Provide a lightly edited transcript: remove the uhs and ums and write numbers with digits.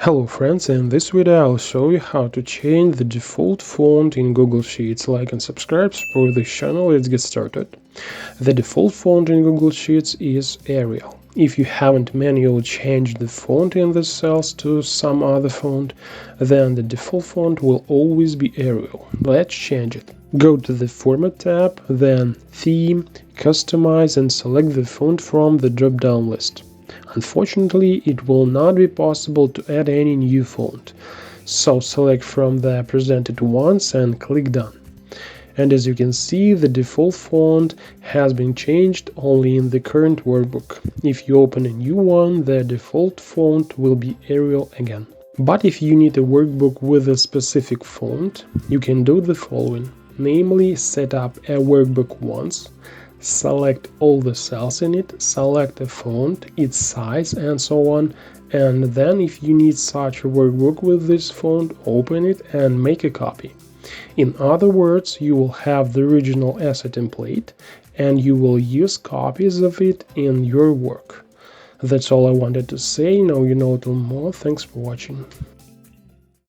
Hello friends, in this video I'll show you how to change the default font in Google Sheets. Like and subscribe for this channel. Let's get started. The default font in Google Sheets is Arial. If you haven't manually changed the font in the cells to some other font, then the default font will always be Arial. Let's change it. Go to the Format tab, then Theme, Customize, and select the font from the drop-down list. Unfortunately, it will not be possible to add any new font, so select from the presented ones and click Done. And as you can see, the default font has been changed only in the current workbook. If you open a new one, the default font will be Arial again. But if you need a workbook with a specific font, you can do the following. Namely, set up a workbook once, select all the cells in it, select the font, its size, and so on, and then if you need such a workbook with this font, open it and make a copy. In other words, you will have the original asset template and you will use copies of it in your work. That's all I wanted to say. Now you know a little more. Thanks for watching.